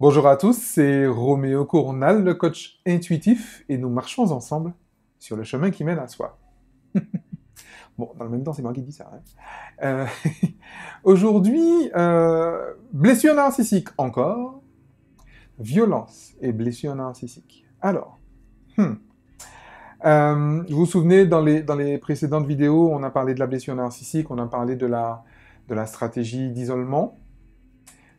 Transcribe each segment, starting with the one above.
Bonjour à tous, c'est Roméo Cournal, le coach intuitif, et nous marchons ensemble sur le chemin qui mène à soi. Bon, dans le même temps, c'est moi qui dis ça. Hein. Euh, Aujourd'hui, blessure narcissique encore, violence et blessure narcissique. Alors, vous vous souvenez, dans les précédentes vidéos, on a parlé de la blessure narcissique, on a parlé de la stratégie d'isolement,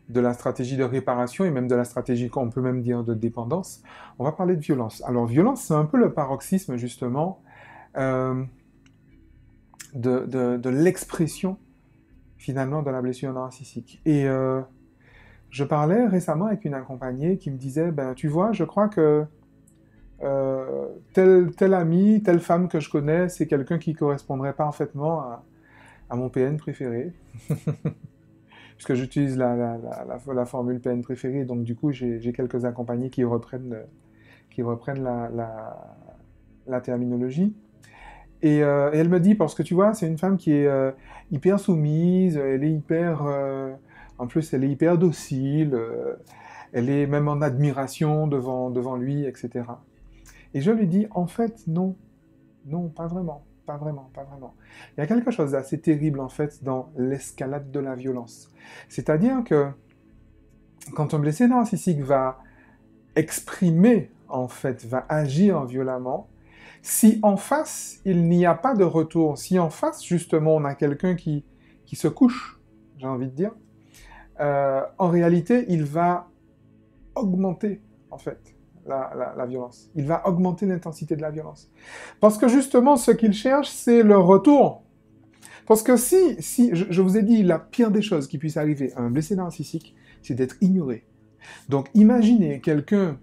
de la stratégie de réparation et même de la stratégie qu'on peut même dire de dépendance. On va parler de violence. Alors, violence, c'est un peu le paroxysme, justement, euh, de l'expression, finalement, de la blessure narcissique. Et je parlais récemment avec une accompagnée qui me disait, ben, tu vois, je crois que telle amie, telle femme que je connais, c'est quelqu'un qui correspondrait parfaitement à mon PN préféré. Puisque j'utilise la formule PN préférée, donc du coup, j'ai quelques accompagnés qui reprennent la terminologie. Et elle me dit, parce que tu vois, c'est une femme qui est hyper soumise, elle est hyper... en plus, elle est hyper docile, elle est même en admiration devant lui, etc. Et je lui dis, en fait, non, non, pas vraiment, pas vraiment, pas vraiment. Il y a quelque chose d'assez terrible, en fait, dans l'escalade de la violence. C'est-à-dire que quand un blessé narcissique va exprimer, en fait, va agir violemment, si en face, il n'y a pas de retour, si en face, justement, on a quelqu'un qui se couche, j'ai envie de dire, en réalité, il va augmenter, en fait, la violence. Il va augmenter l'intensité de la violence. Parce que justement, ce qu'il cherche, c'est le retour. Parce que si je vous ai dit, la pire des choses qui puisse arriver à un blessé narcissique, c'est d'être ignoré. Donc, imaginez quelqu'un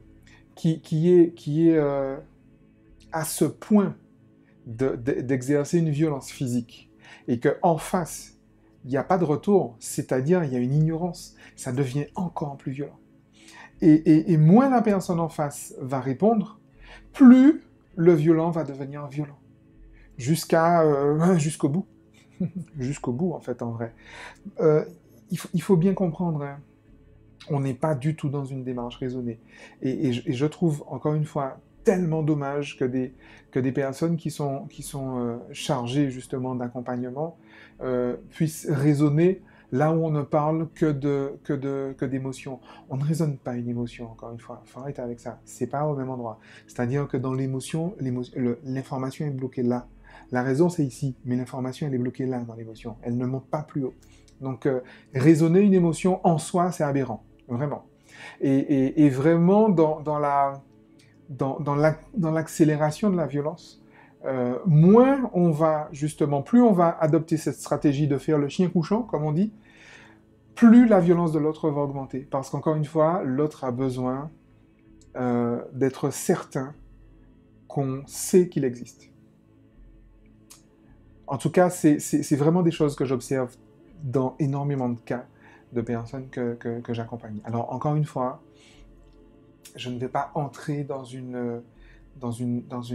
qui est à ce point d'exercer une violence physique et qu'en face, il n'y a pas de retour, c'est-à-dire il y a une ignorance, ça devient encore plus violent. Et moins la personne en face va répondre, plus le violent va devenir violent. Jusqu'au bout. Jusqu'au bout, en fait, en vrai. Euh, il faut bien comprendre, hein, on n'est pas du tout dans une démarche raisonnée. Et je trouve, encore une fois, tellement dommage que des personnes qui sont chargées justement d'accompagnement puissent raisonner là où on ne parle que d'émotions. On ne raisonne pas une émotion, encore une fois. Il faut arrêter avec ça. C'est pas au même endroit. C'est-à-dire que dans l'émotion, l'information est bloquée là. La raison, c'est ici, mais l'information, elle est bloquée là, dans l'émotion. Elle ne monte pas plus haut. Donc, raisonner une émotion en soi, c'est aberrant. Vraiment. Et vraiment, dans l'accélération de la violence, moins on va, justement, plus on va adopter cette stratégie de faire le chien couchant, comme on dit, plus la violence de l'autre va augmenter. Parce qu'encore une fois, l'autre a besoin d'être certain qu'on sait qu'il existe. En tout cas, c'est vraiment des choses que j'observe dans énormément de cas de personnes que j'accompagne. Alors, encore une fois, je ne vais pas entrer dans une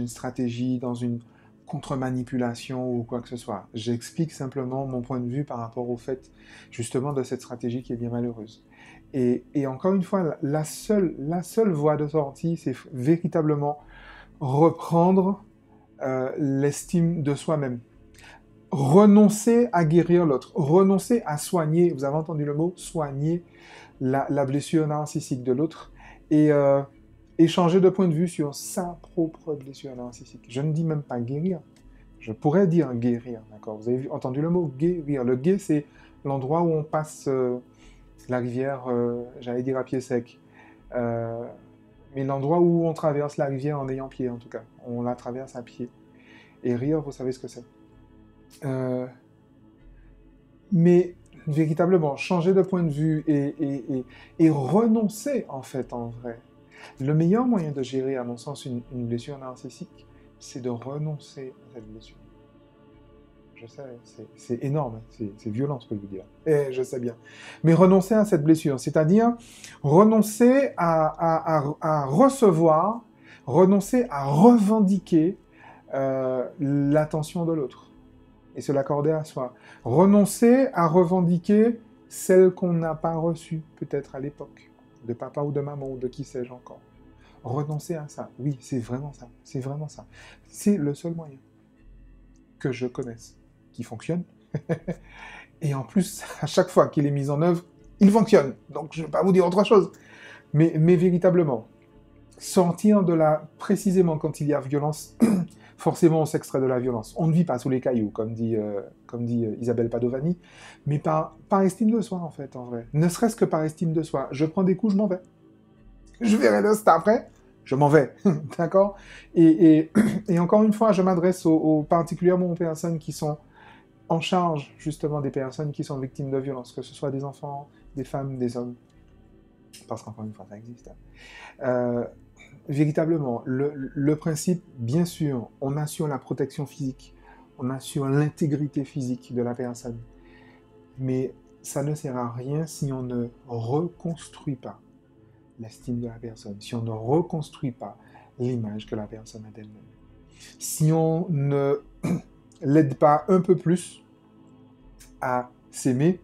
stratégie, dans une contre-manipulation ou quoi que ce soit. J'explique simplement mon point de vue par rapport au fait, justement, de cette stratégie qui est bien malheureuse. Et encore une fois, la seule voie de sortie, c'est véritablement reprendre l'estime de soi-même. Renoncer à guérir l'autre, renoncer à soigner, vous avez entendu le mot, soigner la blessure narcissique de l'autre, et changer de point de vue sur sa propre blessure narcissique. Je ne dis même pas guérir, je pourrais dire guérir, d'accord. Vous avez entendu le mot guérir. Le gué, c'est l'endroit où on passe la rivière, j'allais dire à pied sec, euh, mais l'endroit où on traverse la rivière en ayant pied, en tout cas. On la traverse à pied. Et rire, vous savez ce que c'est. Euh, mais véritablement, changer de point de vue et renoncer, en fait, en vrai. Le meilleur moyen de gérer, à mon sens, une blessure narcissique, c'est de renoncer à cette blessure. Je sais, c'est énorme, c'est violent ce que je veux dire. Et je sais bien. Mais renoncer à cette blessure, c'est-à-dire renoncer à recevoir, renoncer à revendiquer l'attention de l'autre et se l'accorder à soi. Renoncer à revendiquer celle qu'on n'a pas reçue, peut-être à l'époque. de papa ou de maman ou de qui sais-je encore. Renoncer à ça, oui, c'est vraiment ça, c'est vraiment ça. C'est le seul moyen que je connaisse qui fonctionne. Et en plus, à chaque fois qu'il est mis en œuvre, il fonctionne. Donc je ne vais pas vous dire autre chose. Mais véritablement, sortir de là, précisément quand il y a violence, forcément on s'extrait de la violence. On ne vit pas sous les cailloux, comme dit Isabelle Padovani, mais par estime de soi en fait, en vrai. Ne serait-ce que par estime de soi. Je prends des coups, je m'en vais. Je verrai le stade après, je m'en vais. D'accord et encore une fois, je m'adresse particulièrement aux personnes qui sont en charge justement des personnes qui sont victimes de violences, que ce soit des enfants, des femmes, des hommes, parce qu'encore une fois, ça existe. Véritablement, le principe, bien sûr, on assure la protection physique, on assure l'intégrité physique de la personne, mais ça ne sert à rien si on ne reconstruit pas l'estime de la personne, si on ne reconstruit pas l'image que la personne a d'elle-même. Si on ne l'aide pas un peu plus à s'aimer,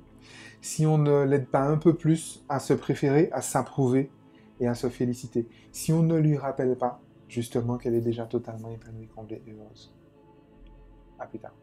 si on ne l'aide pas un peu plus à se préférer, à s'approuver et à se féliciter, si on ne lui rappelle pas justement qu'elle est déjà totalement épanouie, comblée et heureuse. À plus tard.